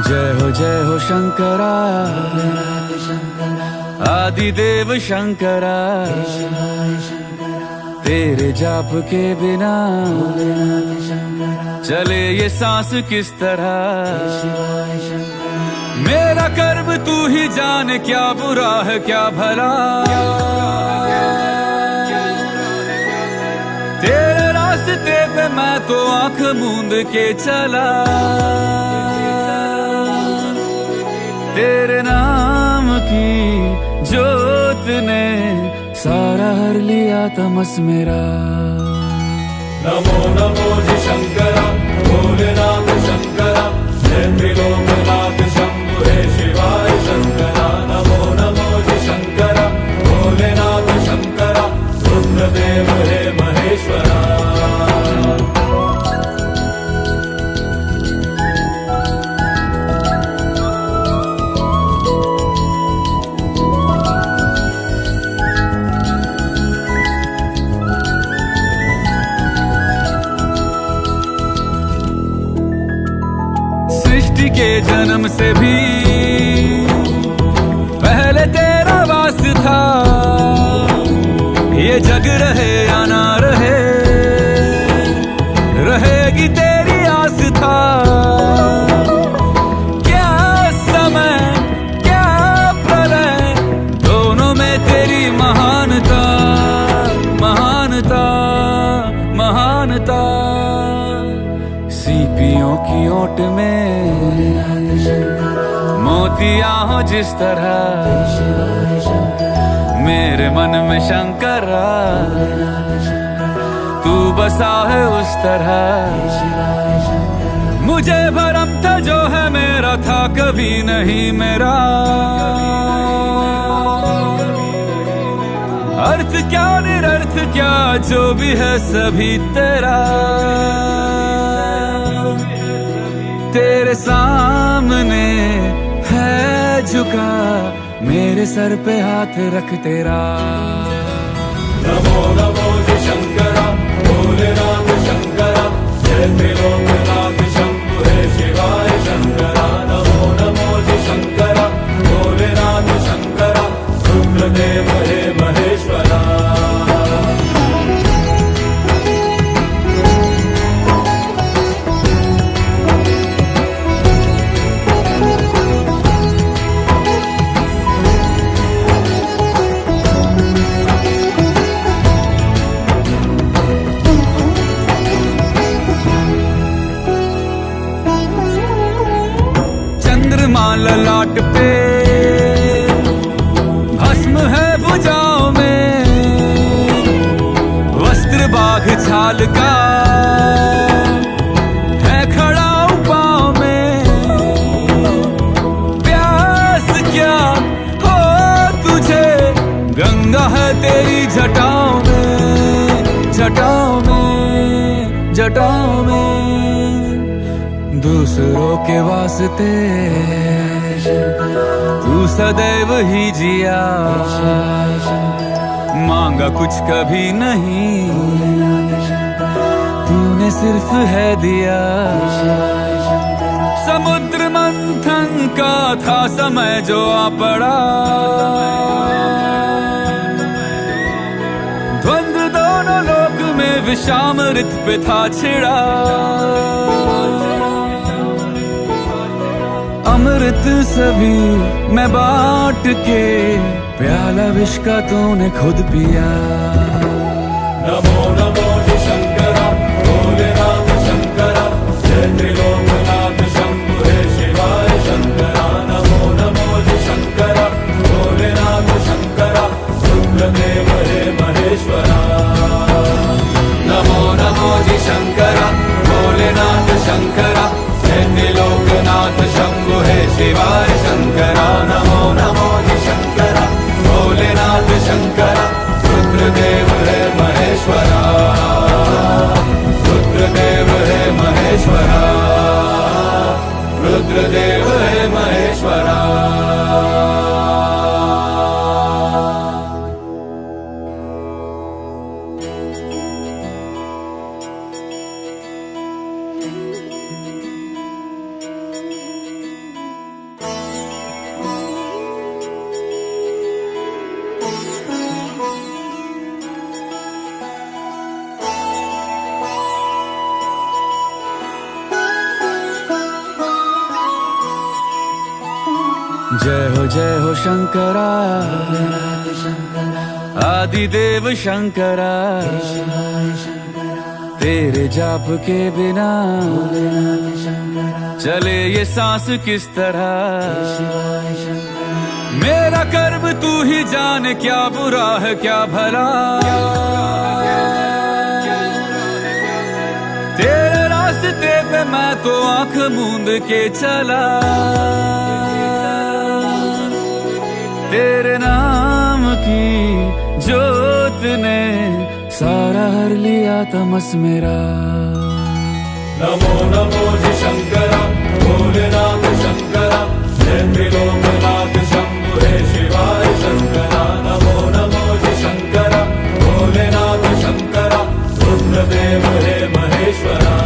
जय हो शंकरा, आदिदेव शंकरा। तेरे जाप के बिना चले ये सांस किस तरह। मेरा कर्म तू ही जाने, क्या बुरा है क्या भला। तेरे रास्ते पे मैं तो आंख मूंद के चला। तेरे नाम की जोत ने सारा हर लिया तमस मेरा। नमो नमो जी शंकरा, भोलेनाथ शंकरा, जय त्रिलोकनाथ शंभु हे शिवाय शंकरा। नमो नमो जी शंकरा, भोलेनाथ शंकरा, रुद्रदेव हे महेश्वरा। सृष्टि के जन्म से भी पहले तेरा वास था। ये जग रहे या ना रहे, रहेगी तेरी आस था। क्या समय क्या प्रलय, दोनों में तेरी महानता महानता महानता। सीपियों की ओट में मोतियां हो जिस तरह, मेरे मन में शंकरा तू बसा है उस तरह। मुझे भरम था जो है मेरा था कभी नहीं मेरा। अर्थ क्या निरर्थ क्या जो भी है सभी तेरा। तेरे सामने है झुका, मेरे सर पे हाथ रख तेरा। नमो नमो जी शंकरा, भोलेनाथ शंकरा, जय त्रिलोकनाथ शंभु हे शिवाय शंकरा। नमो नमो जी शंकरा, भोलेनाथ शंकरा, रुद्रदेव हे महेश्वरा। चंद्रमा ललाट पे भस्म है भुजाओं में, वस्त्र बाघ छाल का है खड़ा पाँव में। प्यास क्या हो तुझे, गंगा है तेरी जटाओं में जटाओं में जटाओं में। दूसरों के वास्ते तू सदैव ही जिया, मांगा कुछ कभी नहीं, तूने सिर्फ है दिया। समुद्र मंथन का था समय जो आ पड़ा, द्वंद्व दोनों लोक में विषामृत पे था छिड़ा। अमृत सभी मैं बांट के, प्याला विष का तूने खुद पिया। नमो नमो जी शंकरा, भोलेनाथ शंकरा, जय त्रिलोकनाथ शंभु हे शिवाय शंकरा। नमो नमो जी शंकरा, भोलेनाथ शंकरा, रुद्रदेव हे महेश्वरा। नमो नमो जी शंकरा, भोलेनाथ शंकरा, जय त्रिलोकनाथ शंभु हे शिवाय शंकरा। नमो नमो जी शंकरा, भोलेनाथ शंकरा, रुद्रदेव हे महेश्वरा। रुद्रदेव हे महेश्वरा, रुद्रदेव हे महेश्वरा। जय हो शंकरा, आदिदेव शंकरा, तेरे जाप के बिना चले ये सांस किस तरह। मेरा कर्म तू ही जाने, क्या बुरा है क्या भला। तेरे रास्ते पे मैं तो आंख मूंद के चला, तेरे नाम की जोत ने सारा हर लिया तमस मेरा। नमो नमो जी शंकरा, भोलेनाथ शंकरा, जय त्रिलोकनाथ शंभु हे शिवाय शंकरा। नमो नमो जी शंकरा, भोलेनाथ शंकरा, रुद्रदेव हे महेश्वरा।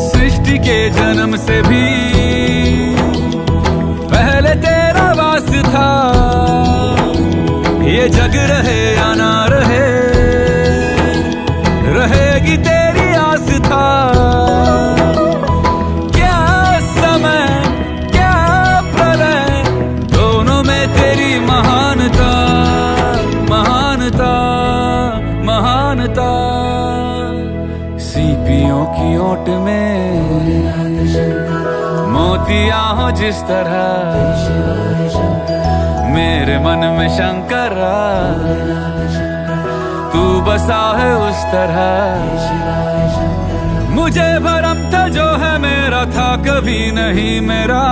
सृष्टि के जन्म से भी पहले तेरा वास था। ये जग रहे या ना रहे, रहेगी तेरी आस था। क्या समय क्या प्रलय, दोनों में तेरी महानता, महानता, महानता। सीपियों की ओट में मोतियां हो जिस तरह, मेरे मन में शंकरा तू बसा है उस तरह। मुझे भरम था जो है मेरा था कभी नहीं मेरा।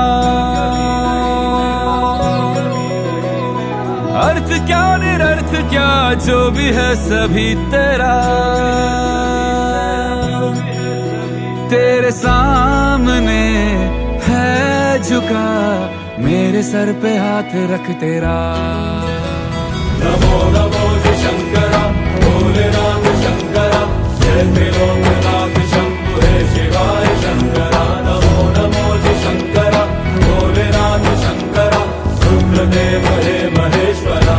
अर्थ क्या निरर्थ क्या जो भी है सभी तेरा। तेरे सामने है झुका, मेरे सर पे हाथ रख तेरा। नमो नमो जी शंकरा, भोलेनाथ शंकरा, जय त्रिलोकनाथ शंभु हे शिवाय शंकरा। नमो नमो जी शंकरा, भोलेनाथ शंकरा, रुद्रदेव हे महेश्वरा।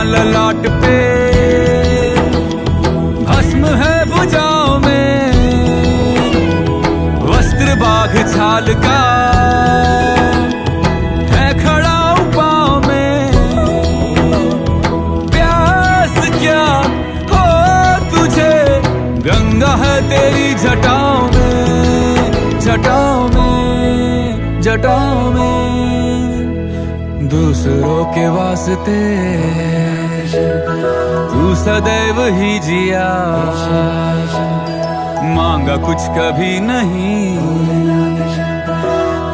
ललाट पे भस्म है भुजाओं में, वस्त्र बाघ छाल का है खड़ा पाँव में। प्यास क्या हो तुझे, गंगा है तेरी जटाओं में, जटाओं में, जटाओं में। दूसरों के वास्ते तू सदैव ही जिया, मांगा कुछ कभी नहीं,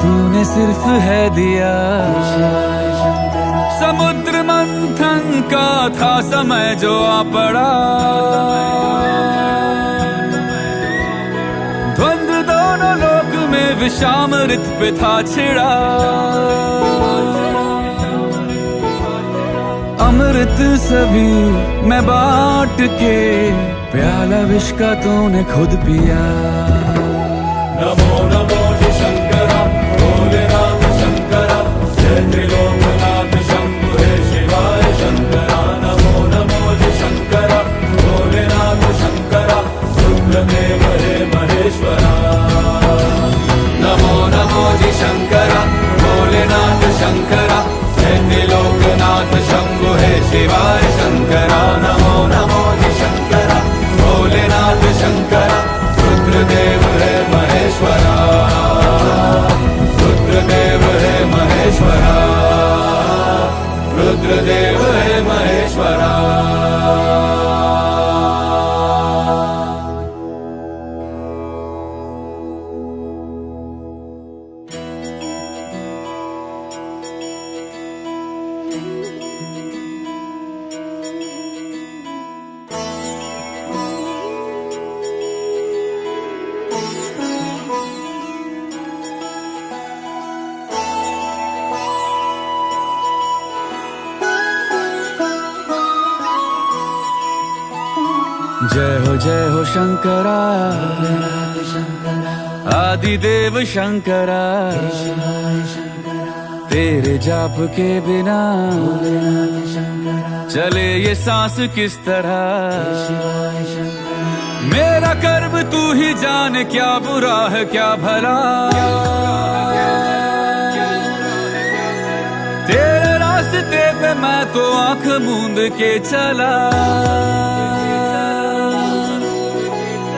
तूने सिर्फ है दिया। समुद्र मंथन का था समय जो आ पड़ा, द्वंद्व दोनों लोक में विषामृत पे था छिड़ा। अमृत सभी मैं बांट के, प्याला विष का तूने खुद पिया। नमो नमो जी शंकरा, भोलेनाथ शंकरा, जय त्रिलोकनाथ शंभु हे शिवाय शंकरा। नमो नमो जी शंकरा, भोलेनाथ शंकरा, रुद्रदेव हे महेश्वरा। नमो नमो जी शंकरा, भोलेनाथ शंकरा, जय त्रिलोकनाथ शंभु हे शिवाय शंकरा। नमो नमो जी शंकरा, भोलेनाथ शंकरा, रुद्रदेव हे महेश्वरा। जय हो शंकरा, आदिदेव शंकरा, तेरे जाप के बिना चले ये सांस किस तरह। मेरा कर्म तू ही जाने, क्या बुरा है क्या भला, तेरे रास्ते पे मैं तो आंख मूंद के चला।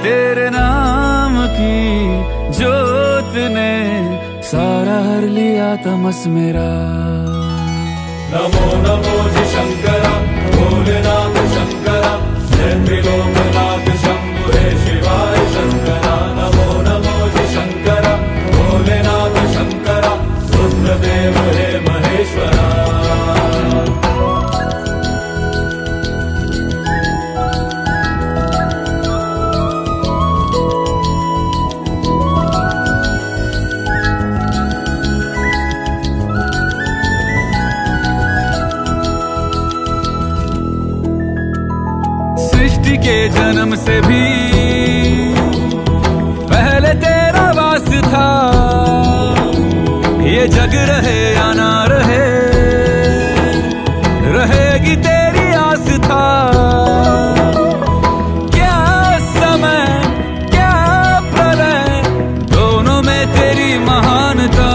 तेरे नाम की जोत ने सारा हर लिया तमस मेरा। नमो नमो जी शंकरा, भोलेनाथ शंकरा, जय त्रिलोकनाथ शंभु हे शिवाय शंकरा। नमो नमो जी शंकरा, भोलेनाथ शंकरा, रुद्रदेव हे महेश्वरा। सृष्टि के जन्म से भी पहले तेरा वास था, ये जग रहे या ना रहे, रहेगी तेरी आस था। क्या समय क्या प्रलय, दोनों में तेरी महानता,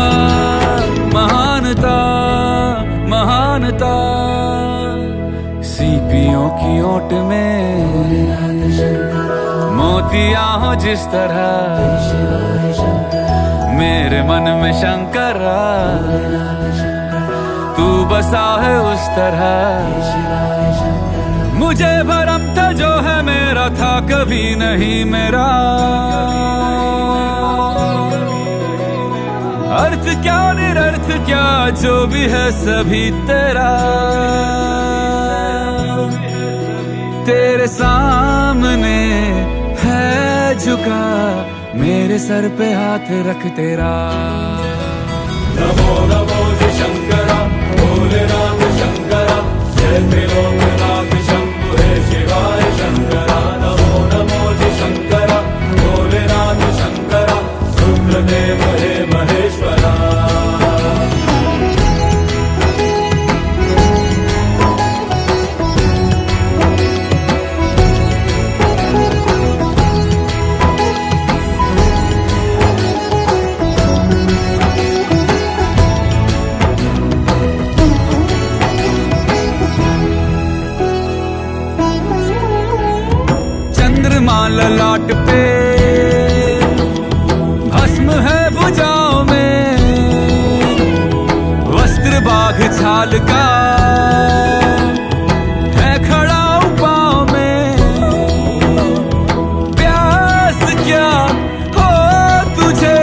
महानता, महानता। सीपियों की ओट में मोतियां हो जिस तरह, मेरे मन में शंकरा तू बसा है उस तरह। मुझे भरम था जो है मेरा था कभी नहीं मेरा, अर्थ क्या निरर्थ क्या जो भी है सभी तेरा। तेरे सामने है झुका मेरे सर पे हाथ रख तेरा। नमो नमो जी शंकरा, भोलेनाथ शंकरा, जय त्रिलोकनाथ शंभु हे शिवाय शंकरा। नमो नमो जी शंकरा, भोलेनाथ शंकरा, रुद्रदेव हे महेश्वरा। ललाट पे भस्म है भुजाओं में, वस्त्र बाघ छाल का है खड़ा पाँव में। प्यास क्या हो तुझे,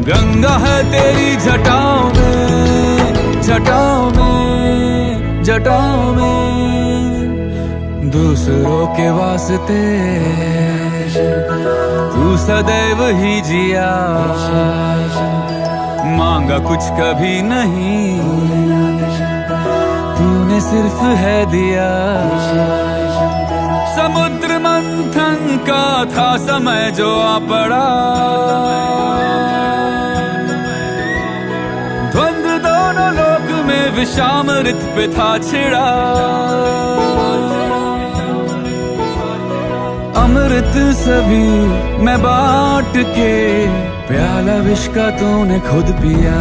गंगा है तेरी जटाओं में, जटाओं में, जटाओं में। दूसरों के वास्ते तू सदैव ही जिया, मांगा कुछ कभी नहीं, तूने सिर्फ है दिया। समुद्र मंथन का था समय जो आ पड़ा, द्वंद्व दोनों लोक में विषामृत पे था छिड़ा। अमृत सभी मैं बांट के, प्याला विष का तूने खुद पिया।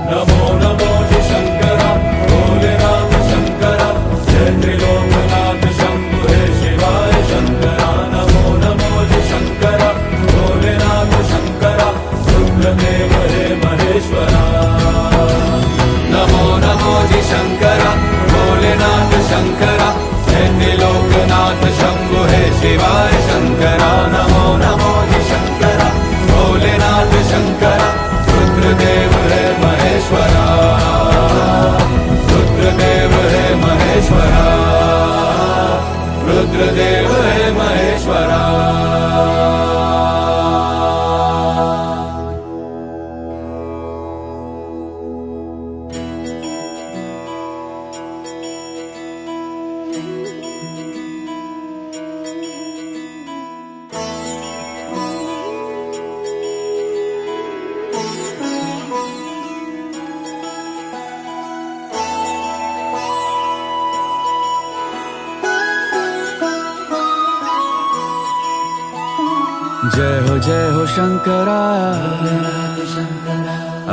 नमो नमो जी शंकरा, भोलेनाथ शंकरा, जय त्रिलोकनाथ शंभु हे शिवाय शंकरा। नमो नमो जी शंकरा, भोलेनाथ शंकरा, रुद्रदेव हे महेश्वरा। नमो नमो जी शंकरा, भोलेनाथ शंकरा, जय त्रिलोकनाथ शंभु हे शिवाय शंकरा। नमो नमो जी शंकरा, भोलेनाथ शंकरा, रुद्रदेव हे महेश्वरा। जय हो शंकरा,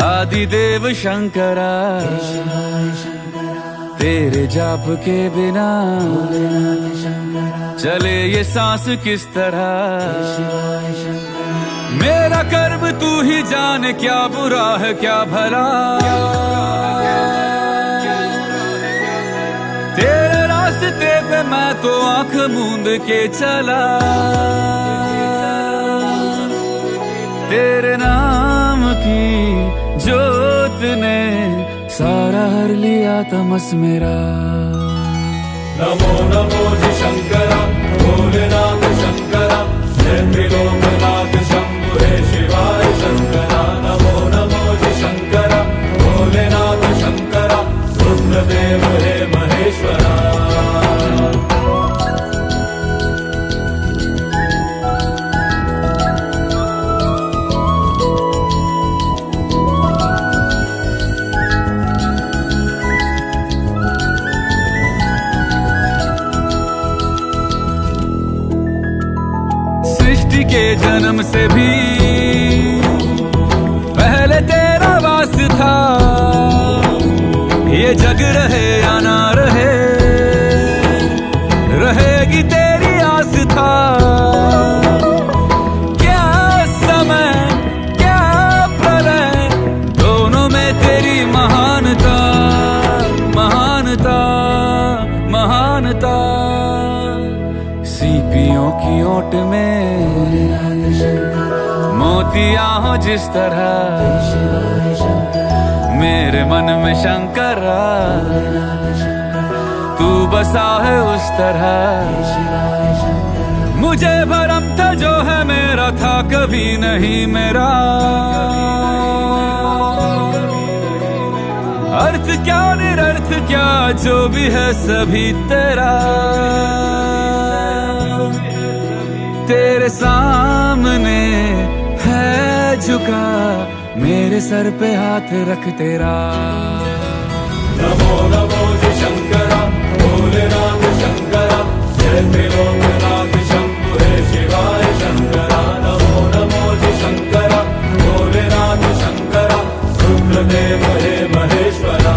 आदिदेव शंकरा, तेरे जाप के बिना चले ये सांस किस तरह। मेरा कर्म तू ही जाने, क्या बुरा है क्या भला। तेरे रास्ते पे मैं तो आंख मूंद के चला, तेरे नाम की जोत ने सारा हर लिया तमस मेरा। नमो नमो जी शंकरा, भोलेनाथ शंकरा, जय त्रिलोकनाथ शंभु हे शिवाय शंकरा। नमो नमो जी शंकरा, भोलेनाथ शंकरा, रुद्रदेव हे महेश्वरा। सृष्टि के जन्म से भी पहले तेरा वास था। ये जग रहे या ना रहे, रहेगी तेरी आस था। क्या समय क्या प्रलय, दोनों में तेरी महानता, महानता, महानता। सीपियों की ओट में मोतिया हो जिस तरह, मेरे मन में शंकरा तू बसा है उस तरह। मुझे भरम था जो है मेरा था कभी नहीं मेरा। अर्थ क्या निरर्थ क्या जो भी है सभी तेरा। तेरे सामने है झुका मेरे सर पे हाथ रख तेरा। नमो नमो जी शंकरा, भोलेनाथ शंकरा, जय त्रिलोकनाथ शंभु हे शिवाय शंकरा। नमो नमो जी शंकरा, भोलेनाथ शंकरा, रुद्रदेव हे महेश्वरा।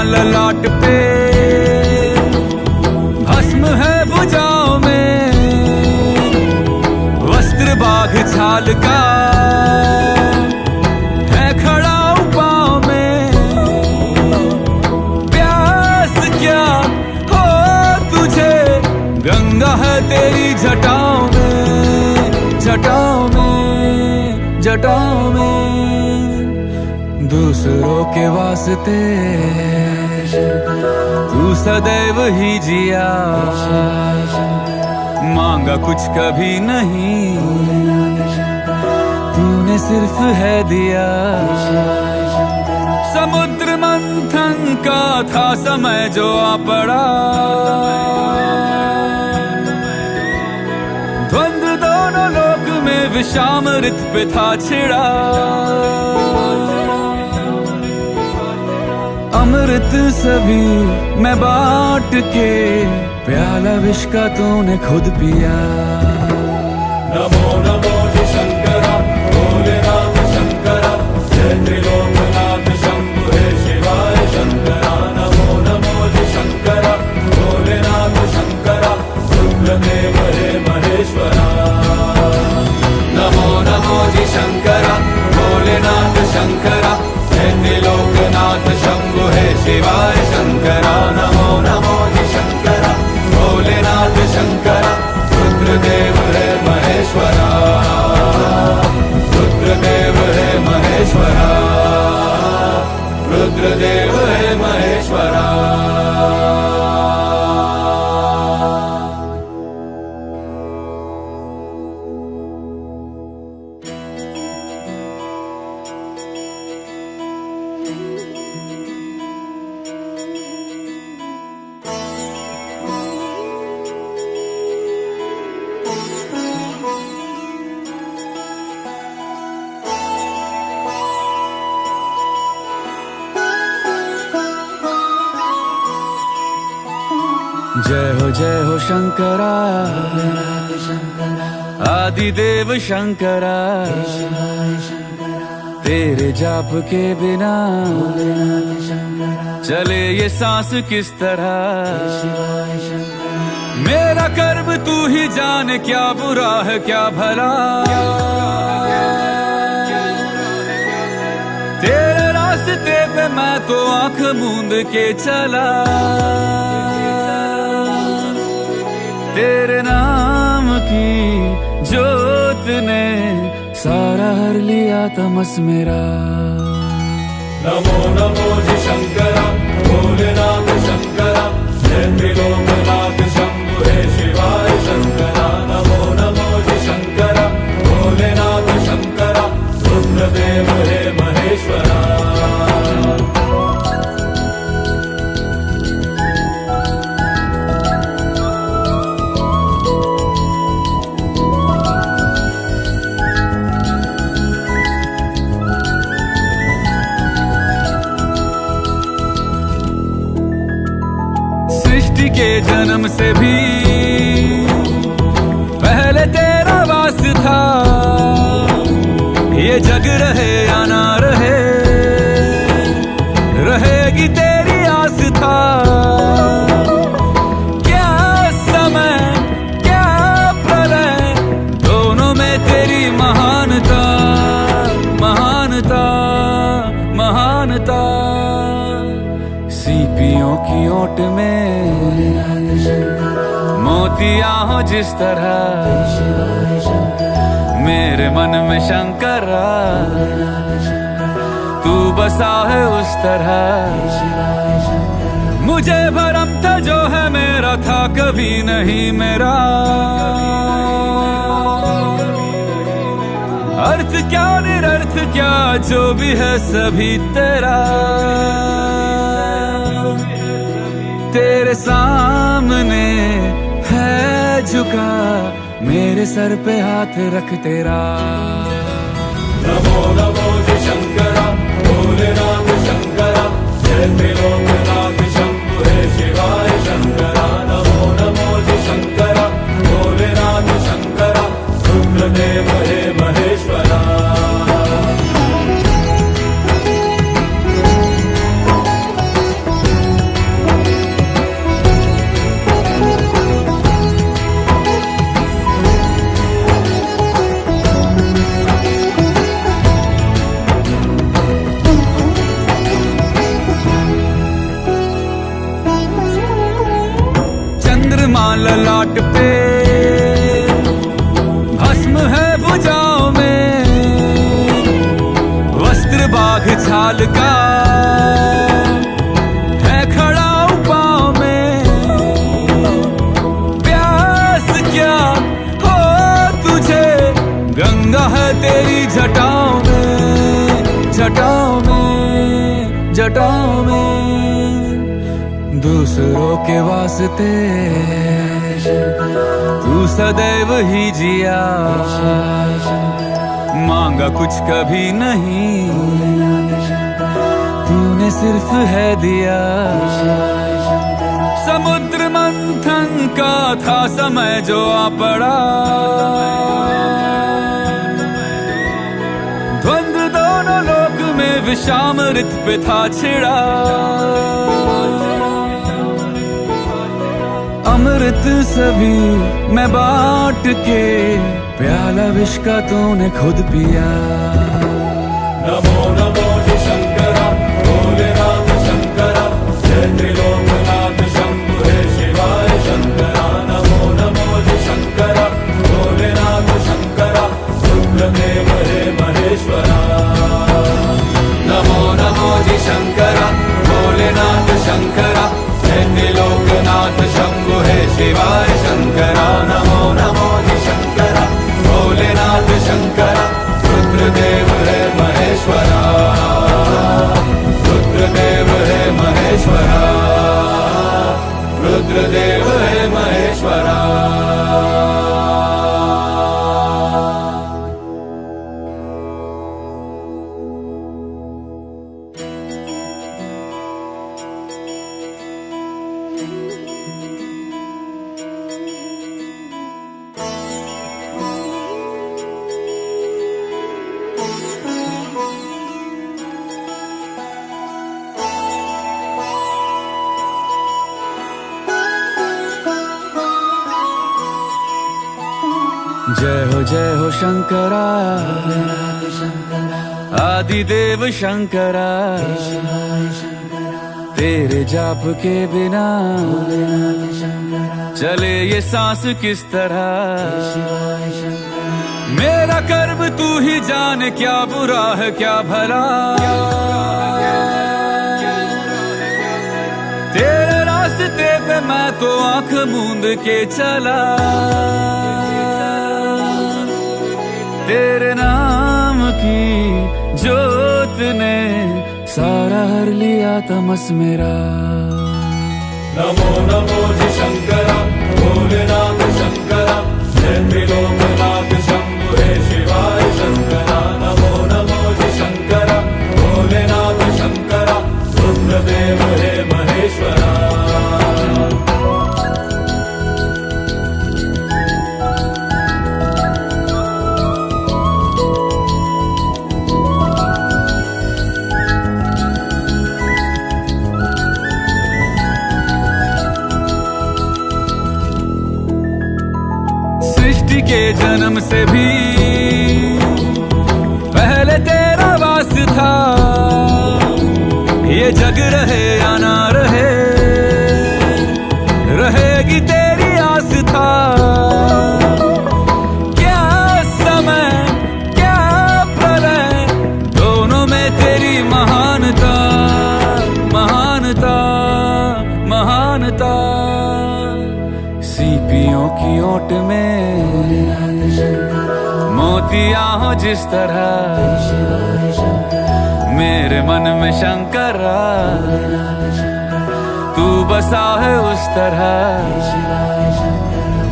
ललाट पे भस्म है भुजाओं में, वस्त्र बाघ छाल का है खड़ा पाँव में। प्यास क्या हो तुझे, गंगा है तेरी जटाओं में, जटाओं में, जटाओं में। दूसरों के वास्ते तू सदैव ही जिया, मांगा कुछ कभी नहीं, तूने सिर्फ है दिया। समुद्र मंथन का था समय जो आ पड़ा, द्वंद्व दोनों लोक में विषामृत पे था छिड़ा। अमृत सभी मैं बांट के, प्याला विष का तूने खुद पिया। नमो नमो जी शंकरा, भोलेनाथ शंकरा, जय त्रिलोकनाथ शंभु हे शिवाय शंकरा। नमो नमो जी शंकरा, भोलेनाथ शंकरा, रुद्रदेव हे महेश्वरा। नमो नमो जी शंकरा, भोलेनाथ शंकरा, जय त्रिलोकनाथ शंभु हे शिवाय शंकरा। नमो नमो जी शंकरा, भोलेनाथ शंकरा, रुद्रदेव हे महेश्वरा, रुद्रदेव हे महेश्वरा, रुद्रदेव हे महेश्वरा। जय हो शंकरा, आदिदेव शंकरा, तेरे जाप के बिना चले ये सांस किस तरह। मेरा कर्म तू ही जाने, क्या बुरा है क्या भला। तेरे रास्ते पे मैं तो आंख मूंद के चला, तेरे नाम की जोत ने सारा हर लिया तमस मेरा। नमो नमो जी शंकरा, भोलेनाथ शंकरा, जय त्रिलोकनाथ शंभु हे शिवाय शंकरा। नमो नमो जी शंकरा, भोलेनाथ शंकरा, रुद्रदेव हे महेश्वरा। सृष्टि के जन्म से भी पहले तेरा वास था। ये जग रहे या ना रहे, रहेगी तेरी आस था। क्या समय क्या प्रलय, दोनों में तेरी महानता, महानता, महानता। सीपियों की ओट में मोतिया हो जिस तरह, मेरे मन में शंकरा तू बसा है उस तरह। मुझे भरम था जो है मेरा था कभी नहीं मेरा। अर्थ क्या निरर्थ क्या जो भी है सभी तेरा। तेरे सामने है झुका मेरे सर पे हाथ रख तेरा। नमो नमो जी शंकरा, भोलेनाथ शंकरा, जय त्रिलोकनाथ शंभु हे शिवाय शंकरा। नमो नमो जी शंकरा, भोलेनाथ शंकरा, रुद्रदेव हे महेश्वरा। ललाट पे भस्म है भुजाओं में, वस्त्र बाघ छाल का है खड़ा पाँव में। प्यास क्या हो तुझे, गंगा है तेरी जटाओं में, जटाओं में, जटाओं में। दूसरों के वास्ते तू सदैव ही जिया, मांगा कुछ कभी नहीं, तूने सिर्फ है दिया। समुद्र मंथन का था समय जो आ पड़ा, द्वंद्व दोनों लोक में विषामृत पे था छिड़ा। अमृत सभी मैं बांट के, प्याला विष का तूने खुद पिया। नमो नमो जी शंकरा, भोलेनाथ शंकरा, जय त्रिलोकनाथ शंभु हे शिवाय शंकरा। नमो नमो जी शंकरा, भोलेनाथ शंकरा, रुद्रदेव हे महेश्वरा। नमो नमो जी शंकरा, भोलेनाथ शंकरा, जय त्रिलोकनाथ शंभु हे शिवाय शंकरा। नमो नमो जी शंकरा, भोलेनाथ शंकरा, रुद्रदेव हे महेश्वरा, रुद्रदेव हे महेश्वरा, रुद्रदेव हे महेश्वरा। जय हो शंकरा, आदिदेव शंकरा, तेरे जाप के बिना चले ये सांस किस तरह। मेरा कर्म तू ही जाने, क्या बुरा है क्या भला। तेरे रास्ते पे मैं तो आंख मूंद के चला, तेरे नाम की जोत ने सारा हर लिया तमस मेरा। नमो नमो जी शंकरा, भोलेनाथ शंकरा, जय त्रिलोकनाथ शंभु हे शिवाय शंकरा। नमो नमो जी शंकरा, भोलेनाथ शंकरा, रुद्रदेव हे महेश्वरा। सृष्टि के जन्म से भी पहले तेरा वास था। ये जग रहे या ना रहे, रहेगी तेरी आस था। क्या समय क्या प्रलय, दोनों में तेरी महानता, महानता, महानता। सीपियों की ओट में मोतियां हो जिस तरह, मेरे मन में शंकरा तू बसा है उस तरह।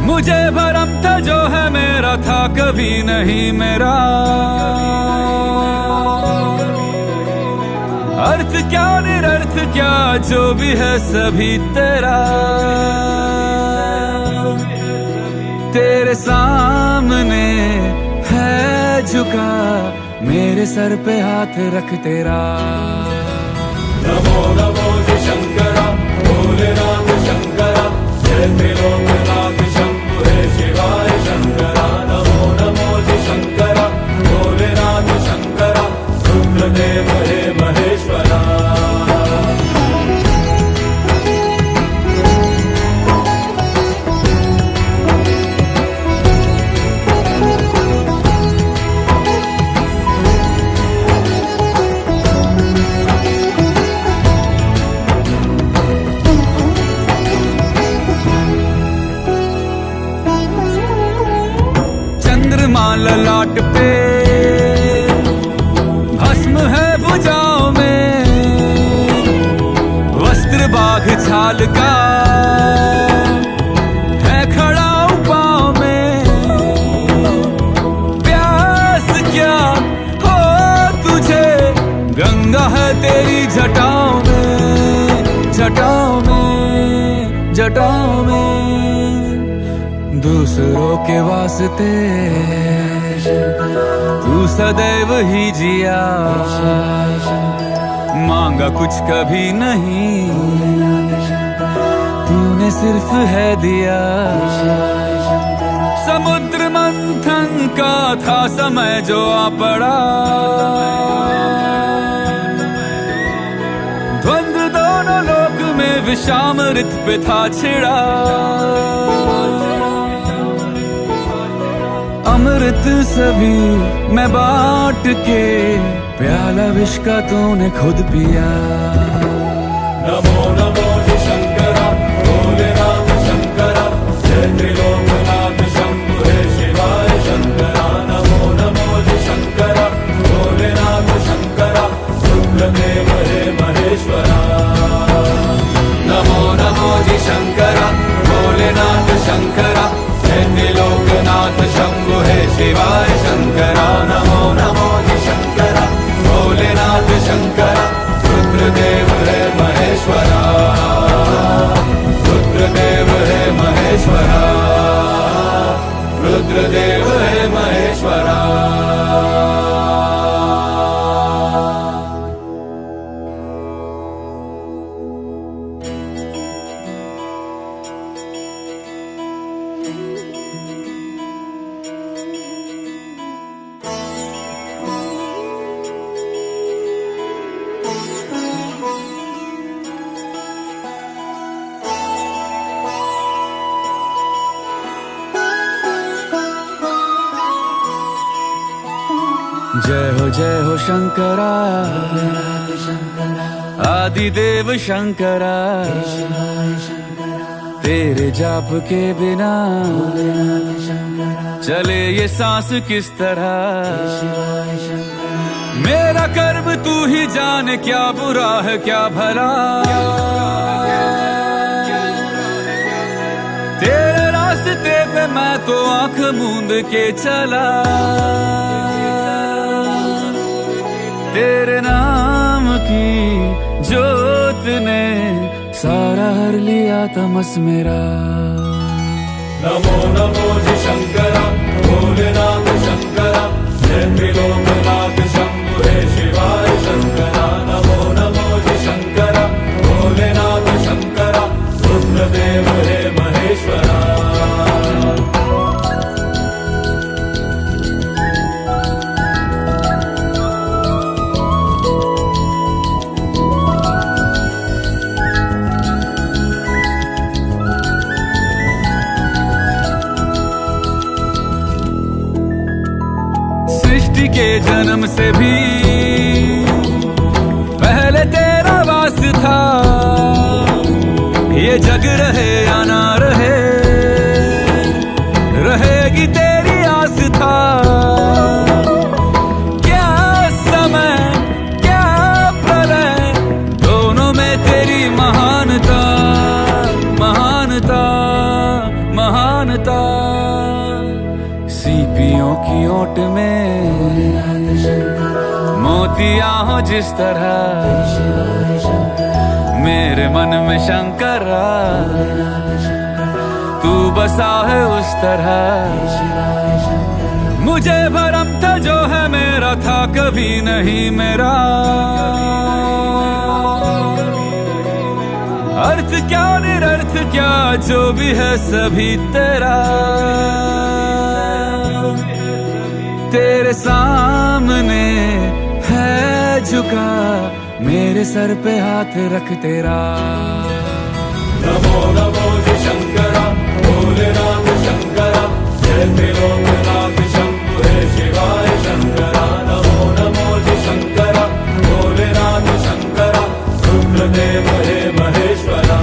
मुझे भरम था जो है मेरा था कभी नहीं मेरा। अर्थ क्या निरर्थ क्या जो भी है सभी तेरा। तेरे सामने है झुका, मेरे सर पे हाथ रख तेरा। नमो नमो जी शंकरा, भोलेनाथ शंकरा, जय त्रिलोकनाथ शंभु हे शिवाय शंकरा। नमो नमो जी शंकरा, भोलेनाथ शंकरा, रुद्रदेव हे महेश्वरा। ललाट पे भस्म है भुजाओं में, वस्त्र बाघ छाल का है खड़ा पाँव में। प्यास क्या हो तुझे, गंगा है तेरी जटाओं में, जटाओं में, जटाओं में। दूसरों के वास्ते तू सदैव ही जिया, मांगा कुछ कभी नहीं, तूने सिर्फ है दिया। समुद्र मंथन का था समय जो आ पड़ा, द्वंद्व दोनों लोक में विषामृत पे था छिड़ा। अमृत सभी मैं बांट के, प्याला विष का तूने खुद पिया। नमो नमो जी शंकरा, भोलेनाथ शंकरा, जय त्रिलोकनाथ शंभु हे शिवाय शंकरा। नमो नमो जी शंकरा, भोलेनाथ शंकरा, रुद्रदेव हे महेश्वरा। नमो नमो जी शंकरा, भोलेनाथ शंकरा, जय त्रिलोकनाथ शंभु हे शिवाय शंकरा। नमो नमो जी शंकरा, भोलेनाथ शंकरा, रुद्रदेव हे जय हो शंकरा, आदिदेव शंकरा, तेरे जाप के बिना चले ये सांस किस तरह। मेरा कर्म तू ही जाने, क्या बुरा है क्या भला। तेरे रास्ते पे मैं तो आंख मूंद के चला, तेरे नाम की जोत ने सारा हर लिया तमस मेरा। नमो नमो जी शंकरा, भोलेनाथ शंकरा, जय त्रिलोकनाथ शंभु हे शिवाय शंकरा। नमो नमो जी शंकरा, भोलेनाथ शंकरा, रुद्रदेव हे महेश्वरा। सृष्टि के जन्म से भी पहले तेरा वास था, ये जग रहे या ना रहे, रहेगी तेरी आस था। क्या समय क्या प्रलय, दोनों में तेरी महानता, महानता, महानता। सीपियों की ओट में मोतियां हो जिस तरह, मेरे मन में शंकरा तू बसा है उस तरह। मुझे भरम था जो है मेरा था कभी नहीं मेरा, अर्थ क्या निरर्थ क्या जो भी है सभी तेरा। तेरे सामने है झुका मेरे सर पे हाथ रख तेरा। नमो नमो जी शंकरा, भोलेनाथ शंकरा, जय त्रिलोकनाथ शंभु हे शिवाय शंकरा। नमो नमो जी शंकरा, भोलेनाथ शंकरा, रुद्रदेव हे महेश्वरा।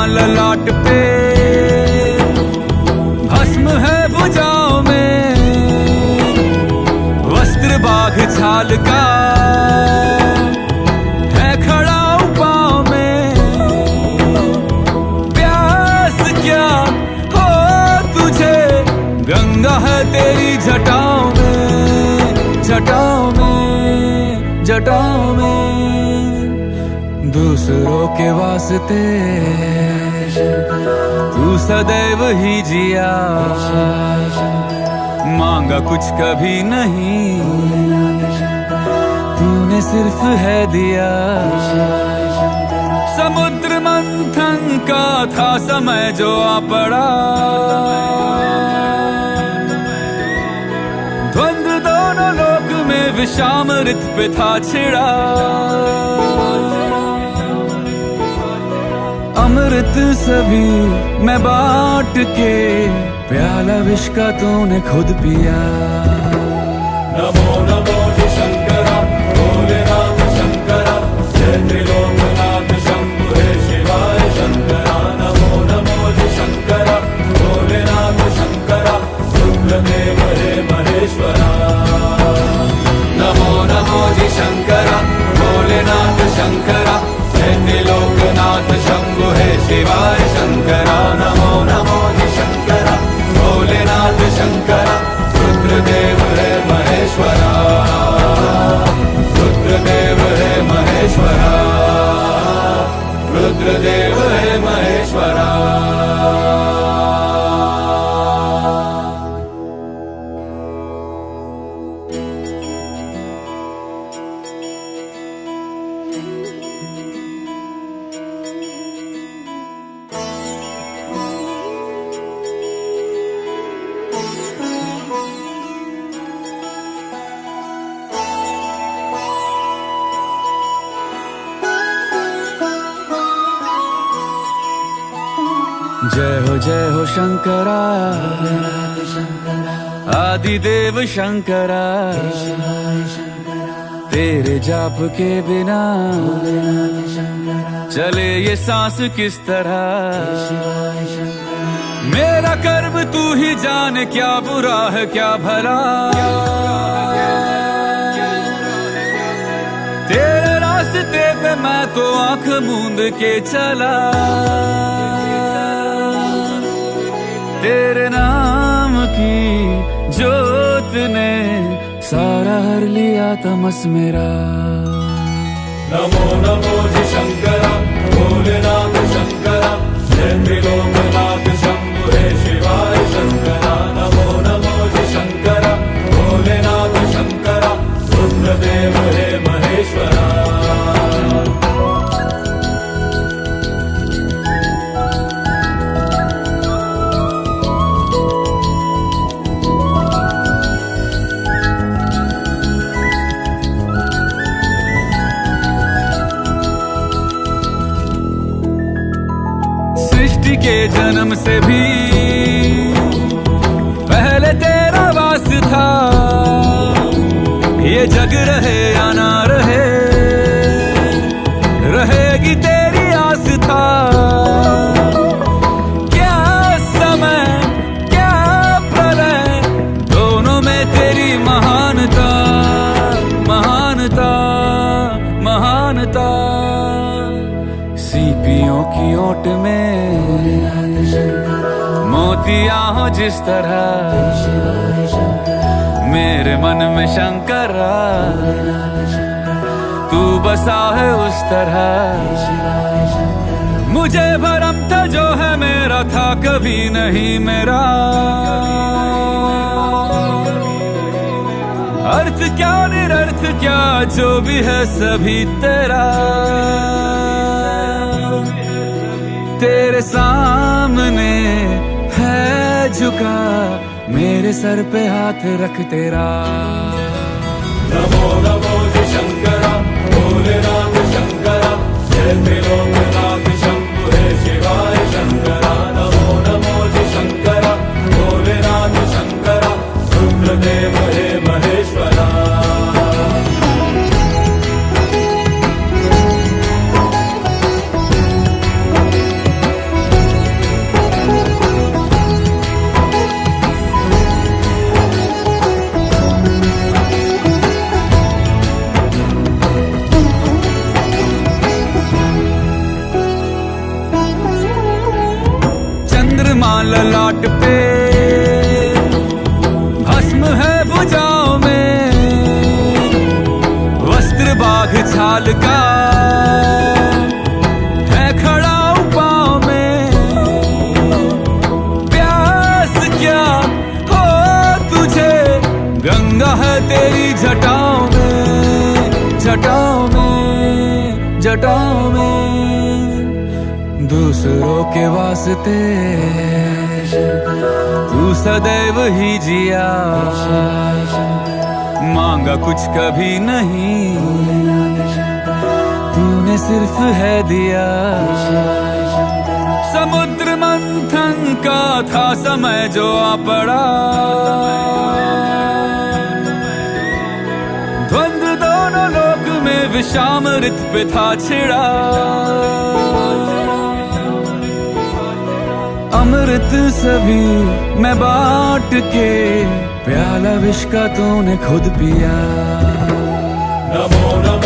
ललाट पे भस्म है भुजाओं में, वस्त्र बाघ छाल का है खड़ा पाँव में। प्यास क्या हो तुझे, गंगा है तेरी जटाओं में, जटाओं में, जटाओं में। दूसरों के वास्ते तू सदैव ही जिया, मांगा कुछ कभी नहीं, तूने सिर्फ है दिया। समुद्र मंथन का था समय जो आ पड़ा, द्वंद्व दोनों लोक में विषामृत पे था छिड़ा। अमृत सभी मैं बांट के, प्याला विष का तूने खुद पिया। नमो नमो जी शंकरा, भोलेनाथ शंकरा, जय त्रिलोकनाथ शंभु हे शिवाय शंकरा। नमो नमो जी शंकरा, भोलेनाथ शंकरा, रुद्रदेव हे महेश्वरा। नमो नमो जी शंकरा, भोलेनाथ शंकरा, जय त्रिलोकनाथ शंभु हे शिवाय शंकरा। नमो नमो जी शंकरा, भोलेनाथ शंकरा, रुद्रदेव हे महेश्वरा। जय हो शंकरा, आदिदेव शंकरा, तेरे जाप के बिना चले ये सांस किस तरह। मेरा कर्म तू ही जाने, क्या बुरा है क्या भला। तेरे रास्ते पे मैं तो आंख मूंद के चला, तेरे नाम की जोत ने सारा हर लिया तमस मेरा। नमो नमो जी शंकरा, भोलेनाथ शंकरा, जय त्रिलोकनाथ शंभु हे शिवाय शंकरा। नमो नमो जी शंकरा, भोलेनाथ शंकरा, रुद्रदेव हे महेश्वरा। सृष्टि के जन्म से भी पहले तेरा वास था, ये जग रहे या ना रहे, रहेगी तेरी आस था। क्या समय क्या प्रलय, दोनों में तेरी महानता, महानता, महानता। सीपियों की ओट में मोतिया हो जिस तरह, मेरे मन में शंकरा तू बसा है उस तरह। मुझे भरम था जो है मेरा था कभी नहीं मेरा, अर्थ क्या निरर्थ क्या जो भी है सभी तेरा। तेरे सामने है झुका, मेरे सर पे हाथ रख तेरा। नमो नमो जी शंकरा, भोलेनाथ शंकरा, जय त्रिलोकनाथ शंभु हे शिवाय शंकरा। नमो नमो जी शंकरा, भोलेनाथ शंकरा, रुद्रदेव हे महेश्वरा। चंद्रमा ललाट पे, भस्म है भुजाओं में, वस्त्र बाघ छाल का है खड़ा पाँव में। प्यास क्या हो तुझे, गंगा है तेरी जटाओं में, जटाओं में, जटाओं में। दूसरों के वास्ते तू सदैव ही जिया, मांगा कुछ कभी नहीं, तूने सिर्फ है दिया। समुद्र मंथन का था समय जो आ पड़ा, द्वंद्व दोनों लोक में विषामृत पे था छिड़ा। अमृत सभी मैं बांट के, प्याला विष का तूने खुद पिया। नमो नमो